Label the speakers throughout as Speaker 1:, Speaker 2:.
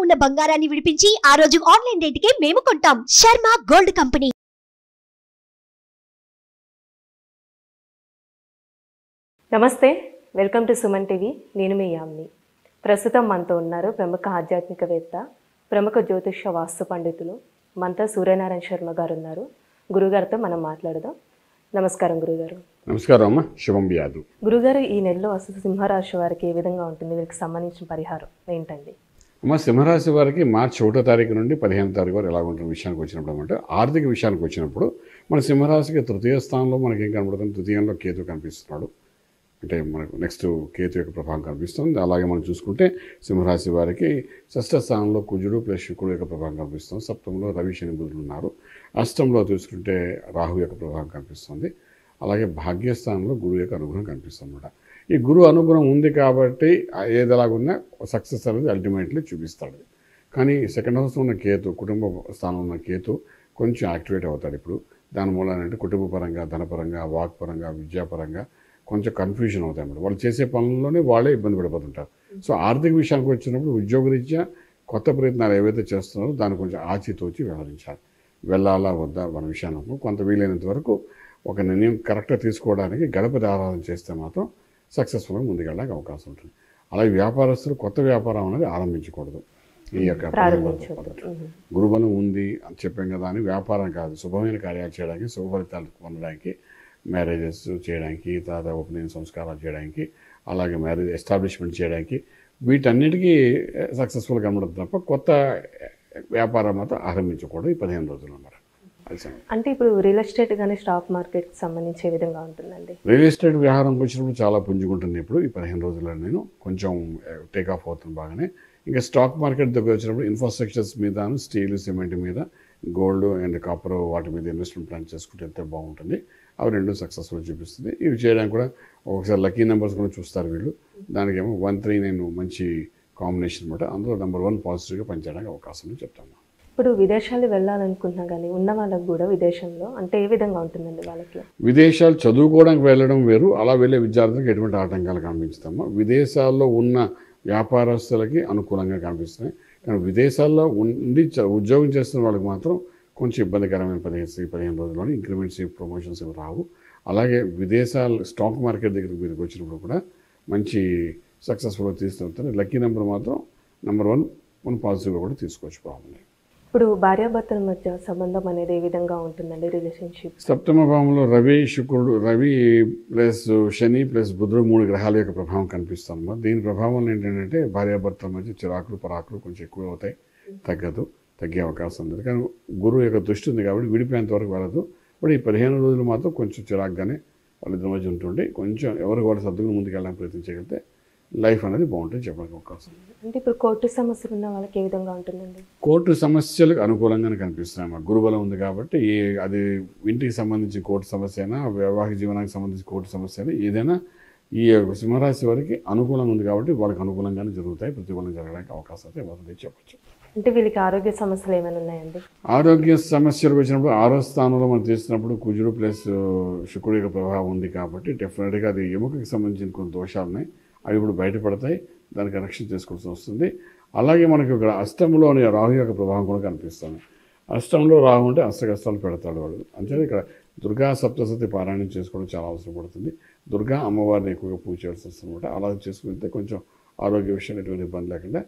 Speaker 1: ఉన్న బంగారాన్ని విడిపించి ఆ రోజు ఆన్లైన్ రేటుకే మేము కొంటాం. Sharma gold company.
Speaker 2: నమస్తే, వెల్కమ్ టు సుమన్ టీవీ. నేను మీ యామ్ని. ప్రస్తుతం మనతో ఉన్నారు ప్రముఖ ఆధ్యాత్మికవేత్త, ప్రముఖ జ్యోతిష వాస్తు పండితులు మనతో సూర్యనారాయణ శర్మ గారు ఉన్నారు. గురుగారితో మనం మాట్లాడదాం. నమస్కారం గురుగారు.
Speaker 3: నమస్కారం అమ్మ, శుభం వ్యాధు.
Speaker 2: గురుగారు, ఈ నెలలో అసలు సింహరాశి వారికి ఏ విధంగా ఉంటుంది? వీరికి సంబంధించిన పరిహారం ఏంటండి?
Speaker 3: అమ్మ, సింహరాశి వారికి మార్చి 1వ తారీఖు నుండి 15వ తారీఖు వరకు ఎలా ఉంటుంది విషయానికి వచ్చినప్పుడు అంటే ఆర్థిక విషయానికి వచ్చినప్పుడు మన సింహరాశికి తృతీయ స్థానంలో మనకి ఏం కనబడుతుంది? తృతీయంలో కేతు కనిపిస్తున్నాడు. అంటే మనకు నెక్స్ట్ కేతు యొక్క ప్రభావం కనిపిస్తుంది. అలాగే మనం చూసుకుంటే సింహరాశి వారికి షష్ఠ స్థానంలో కుజుడు ప్లస్ శుక్రుడు యొక్క ప్రభావం కనిపిస్తుంది. సప్తమంలో రవి శని బుధులు ఉన్నారు. అష్టంలో చూసుకుంటే రాహు యొక్క ప్రభావం కనిపిస్తుంది. అలాగే భాగ్యస్థానంలో గురువు యొక్క అనుగ్రహం కనిపిస్తుంది అన్నమాట. ఈ గురువు అనుగ్రహం ఉంది కాబట్టి ఏదెలాగున్నా సక్సెస్ అనేది అల్టిమేట్లీ చూపిస్తాడు. కానీ సెకండ్ హౌస్లో ఉన్న కేతు, కుటుంబ స్థానంలో ఉన్న కేతు కొంచెం యాక్టివేట్ అవుతాడు ఇప్పుడు. దాని మూలంటే కుటుంబ పరంగా, ధనపరంగా, వాక్ పరంగా, విద్యాపరంగా కొంచెం కన్ఫ్యూజన్ అవుతాయి అన్నమాట. వాళ్ళు చేసే పనుల్లోనే వాళ్ళే ఇబ్బంది పడిపోతుంటారు. సో ఆర్థిక విషయానికి వచ్చినప్పుడు ఉద్యోగరీత్యా కొత్త ప్రయత్నాలు ఏవైతే చేస్తున్నారో దాన్ని కొంచెం ఆచితూచి వ్యవహరించాలి. వెళ్ళాలా వద్దా మన విషయానికి కొంత వీలైనంత వరకు ఒక నిర్ణయం కరెక్ట్గా తీసుకోవడానికి గణపతి ఆరాధన చేస్తే మాత్రం సక్సెస్ఫుల్గా ముందుకెళ్ళడానికి అవకాశం ఉంటుంది. అలాగే వ్యాపారస్తులు కొత్త వ్యాపారం అనేది ఆరంభించకూడదు. ఈ యొక్క గురుబలం ఉంది అని చెప్పాం కదా అని వ్యాపారం కాదు, శుభమైన కార్యాలు చేయడానికి, శుభ ఫలితాలు పొందడానికి, మ్యారేజెస్ చేయడానికి, తర్వాత ఓపెనింగ్ సంస్కారాలు చేయడానికి, అలాగే మ్యారేజ్ ఎస్టాబ్లిష్మెంట్ చేయడానికి, వీటన్నిటికీ సక్సెస్ఫుల్గా కనబడుతుంది తప్ప కొత్త వ్యాపారం మాత్రం ఆరంభించకూడదు ఈ 15 రోజులు అన్నమాట.
Speaker 2: అంటే ఇప్పుడు రియల్ ఎస్టేట్ కానీ స్టాక్ మార్కెట్కి సంబంధించి ఏ విధంగా ఉంటుందండి?
Speaker 3: రియల్ ఎస్టేట్ వ్యవహారంకి వచ్చినప్పుడు చాలా పుంజుకుంటుంది. ఇప్పుడు ఈ 15 రోజుల్లో నేను కొంచెం టేక్ ఆఫ్ అవుతుంది బాగానే. ఇంకా స్టాక్ మార్కెట్ దగ్గర వచ్చినప్పుడు ఇన్ఫ్రాస్ట్రక్చర్స్ మీద, స్టీల్, సిమెంట్ మీద, గోల్డ్ అండ్ కాపర్ వాటి మీద ఇన్వెస్ట్మెంట్ ప్లాన్ చేసుకుంటే ఎంత బాగుంటుంది. అవి రెండు సక్సెస్ఫుల్ చూపిస్తుంది. ఇవి చేయడానికి కూడా ఒకసారి లక్కీ నెంబర్స్ కూడా చూస్తారు వీళ్ళు. దానికేమో 139 మంచి కాంబినేషన్ అనమాట. అందులో నెంబర్ 1 పాజిటివ్గా పనిచేయడానికి అవకాశం అని చెప్తాను.
Speaker 2: ఇప్పుడు విదేశాలు వెళ్ళాలనుకుంటున్నా కానీ ఉన్న వాళ్ళకు కూడా విదేశంలో అంటే ఏ విధంగా ఉంటుందండి వాళ్ళకి?
Speaker 3: విదేశాలు చదువుకోవడానికి వెళ్ళడం వేరు, అలా వెళ్ళే విద్యార్థులకు ఎటువంటి ఆటంకాలు కనిపించుతామో విదేశాల్లో ఉన్న వ్యాపారస్తులకి అనుకూలంగా కనిపిస్తున్నాయి. కానీ విదేశాల్లో ఉండి ఉద్యోగం చేస్తున్న వాళ్ళకి మాత్రం కొంచెం ఇబ్బందికరమైన 15 రోజుల్లోనే ఇంక్రిమెంట్స్, ప్రమోషన్స్ ఇవి రావు. అలాగే విదేశాలు స్టాక్ మార్కెట్ దగ్గరికి మీదకి వచ్చినప్పుడు కూడా మంచి సక్సెస్ఫుల్గా తీసుకుంటారు. లక్కీ నెంబర్ మాత్రం నెంబర్ 1 పాజిటివ్గా కూడా తీసుకోవచ్చు. ప్రాబ్లం.
Speaker 2: ఇప్పుడు భార్యాభర్తల మధ్య సంబంధం అనేది ఏ విధంగా ఉంటుందండి రిలేషన్షిప్?
Speaker 3: సప్తమ భావంలో రవి ప్లస్ శని ప్లస్ బుధుడు 3 గ్రహాల యొక్క ప్రభావం కనిపిస్తుంది. దీని ప్రభావం ఏంటంటే భార్యాభర్తల మధ్య చిరాకులు పరాకులు కొంచెం ఎక్కువ అవుతాయి. తగ్గే అవకాశం ఉంది. కానీ గురువు యొక్క దృష్టి ఉంది కాబట్టి విడిపోయేంత వరకు వెళ్ళదు. ఇప్పుడు ఈ 15 రోజులు మాత్రం కొంచెం చిరాకుగానే వాళ్ళిద్దరి మధ్య ఉంటుండే కొంచెం ఎవరికి వాళ్ళు సర్దుకుని ముందుకు వెళ్ళడానికి ప్రయత్నించగలిగితే లైఫ్ అనేది బాగుంటుంది చెప్పడానికి అవకాశం.
Speaker 2: అంటే ఇప్పుడు కోర్టు సమస్యలు ఉన్న వాళ్ళకి ఏ విధంగా ఉంటుందండి?
Speaker 3: కోర్టు సమస్యలకు అనుకూలంగానే కనిపిస్తున్నాయి. మాకు గురుబలం ఉంది కాబట్టి అది ఇంటికి సంబంధించి కోర్టు సమస్య అయినా, వైవాహిక జీవనానికి సంబంధించి కోర్టు సమస్య అయినా ఏదైనా ఈ సింహరాశి వారికి అనుకూలంగా ఉంది కాబట్టి వాళ్ళకి అనుకూలంగానే జరుగుతాయి. ప్రతికూలంగా జరగడానికి అవకాశం అయితే ఎవరిది చెప్పచ్చు.
Speaker 2: అంటే వీళ్ళకి ఆరోగ్య సమస్యలు ఏమైనా ఉన్నాయండి?
Speaker 3: ఆరోగ్య సమస్యలకు వచ్చినప్పుడు 6వ స్థానంలో మనం తీసినప్పుడు కుజుడు ప్లస్ శుక్రుడు యొక్క ప్రభావం ఉంది కాబట్టి డెఫినెట్గా అది ఎముకకి సంబంధించిన కొన్ని దోషాలు ఉన్నాయి. అవి ఇప్పుడు బయటపడతాయి. దానికి రక్షణ చేసుకోవాల్సి వస్తుంది. అలాగే మనకి ఇక్కడ అష్టంలోని రాహు యొక్క ప్రభావం కూడా కనిపిస్తుంది. అష్టంలో రాహు అంటే అష్టకష్టాలు పెడతాడు వాడు. అంటే ఇక్కడ దుర్గా సప్తశతి పారాయణం చేసుకోవడం చాలా అవసరం పడుతుంది. దుర్గా అమ్మవారిని ఎక్కువగా పూజ చేయాల్సి వస్తుంది. అలా చేసుకుంటే కొంచెం ఆరోగ్య విషయంలో ఎటువంటి ఇబ్బంది లేకుండా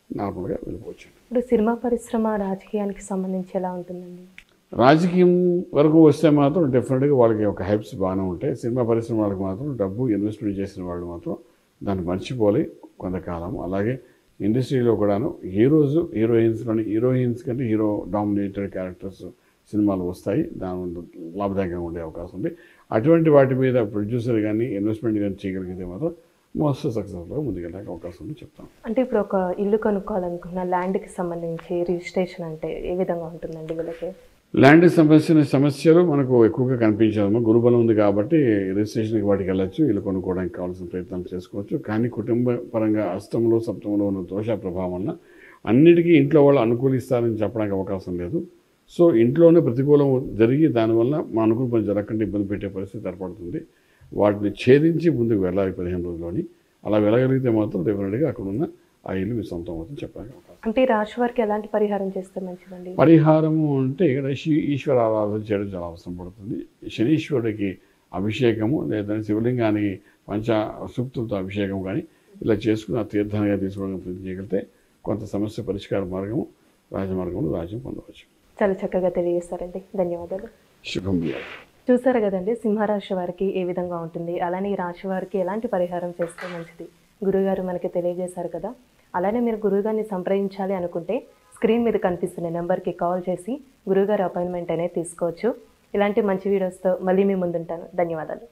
Speaker 3: నార్మల్గా వెళ్ళిపోవచ్చు.
Speaker 2: ఇప్పుడు సినిమా పరిశ్రమ రాజకీయానికి సంబంధించి ఎలా ఉంటుందండి?
Speaker 3: రాజకీయం వరకు వస్తే మాత్రం డెఫినెట్గా వాళ్ళకి ఒక హైప్స్ బాగానే ఉంటాయి. సినిమా పరిశ్రమ వాళ్ళకి మాత్రం డబ్బు ఇన్వెస్ట్మెంట్ చేసిన వాళ్ళు మాత్రం దాన్ని మర్చిపోవాలి కొంతకాలం. అలాగే ఇండస్ట్రీలో కూడాను హీరోయిన్స్ కంటే హీరో డామినేటెడ్ క్యారెక్టర్స్ సినిమాలు వస్తాయి. దాని లాభదాయకంగా ఉండే అవకాశం ఉంది. అటువంటి వాటి మీద ప్రొడ్యూసర్ కానీ ఇన్వెస్ట్మెంట్ కానీ చేయగలిగితే మాత్రం మోస్ట్ సక్సెస్ఫుల్గా ముందుకెళ్ళడానికి అవకాశం ఉంది చెప్తాను.
Speaker 2: అంటే ఇప్పుడు ఒక ఇల్లు కొనుక్కోవాలనుకున్న ల్యాండ్కి సంబంధించి రిజిస్ట్రేషన్ అంటే ఏ విధంగా ఉంటుందండి వీళ్ళకి?
Speaker 3: ల్యాండ్కి సంబంధించిన సమస్యలు మనకు ఎక్కువగా కనిపించదమ్మా. గురుబలం ఉంది కాబట్టి రిజిస్ట్రేషన్కి వాటికి వెళ్ళచ్చు, ఇల్లు కొనుక్కోవడానికి కావాల్సిన ప్రయత్నాలు చేసుకోవచ్చు. కానీ కుటుంబ పరంగా అష్టంలో సప్తమంలో ఉన్న దోష ప్రభావం వల్ల అన్నిటికీ ఇంట్లో వాళ్ళు అనుకూలిస్తారని చెప్పడానికి అవకాశం లేదు. సో ఇంట్లోనే ప్రతికూలం జరిగి దానివల్ల మా అనుకూల పని జరగకుండా ఇబ్బంది పెట్టే పరిస్థితి ఏర్పడుతుంది. వాటిని ఛేదించి ముందుకు వెళ్ళాలి 15 రోజుల్లోని. అలా వెళ్ళగలిగితే మాత్రం డెఫినెట్గా అక్కడ ఉన్న ఆ ఇల్లు మీ సొంతం అవుతుంది చెప్పడానికి అవకాశం.
Speaker 2: అంటే ఈ రాశి వారికి ఎలాంటి పరిహారం చేస్తే మంచిదండి?
Speaker 3: పరిహారము అంటే ఇక్కడ ఈశ్వర ఆరాధన చేయడం చాలా అవసరం పడుతుంది. శనీశ్వరుడికి అభిషేకము లేదంటే శివలింగానికి పంచ సూక్తులతో అభిషేకం కానీ ఇలా చేసుకుని ఆ తీర్థంగా తీసుకోవడం ప్రయత్నం చేయగలిగితే కొంత సమస్య పరిష్కార మార్గము రాజమార్గంలో రాజ్యం పొందవచ్చు.
Speaker 2: చాలా చక్కగా తెలియజేస్తారండి, ధన్యవాదాలు.
Speaker 3: శుభం వ్యాధి.
Speaker 2: చూసారు కదండి సింహరాశి వారికి ఏ విధంగా ఉంటుంది, అలానే ఈ రాశి వారికి ఎలాంటి పరిహారం చేస్తే మంచిది గురుగారు మనకి తెలియజేశారు కదా. అలానే మీరు గురువుగారిని సంప్రదించాలి అనుకుంటే స్క్రీన్ మీద కనిపిస్తున్న నెంబర్కి కాల్ చేసి గురువుగారి అపాయింట్మెంట్ అనేది తీసుకోవచ్చు. ఇలాంటి మంచి వీడియోస్తో మళ్ళీ మీ ముందుంటాను. ధన్యవాదాలు.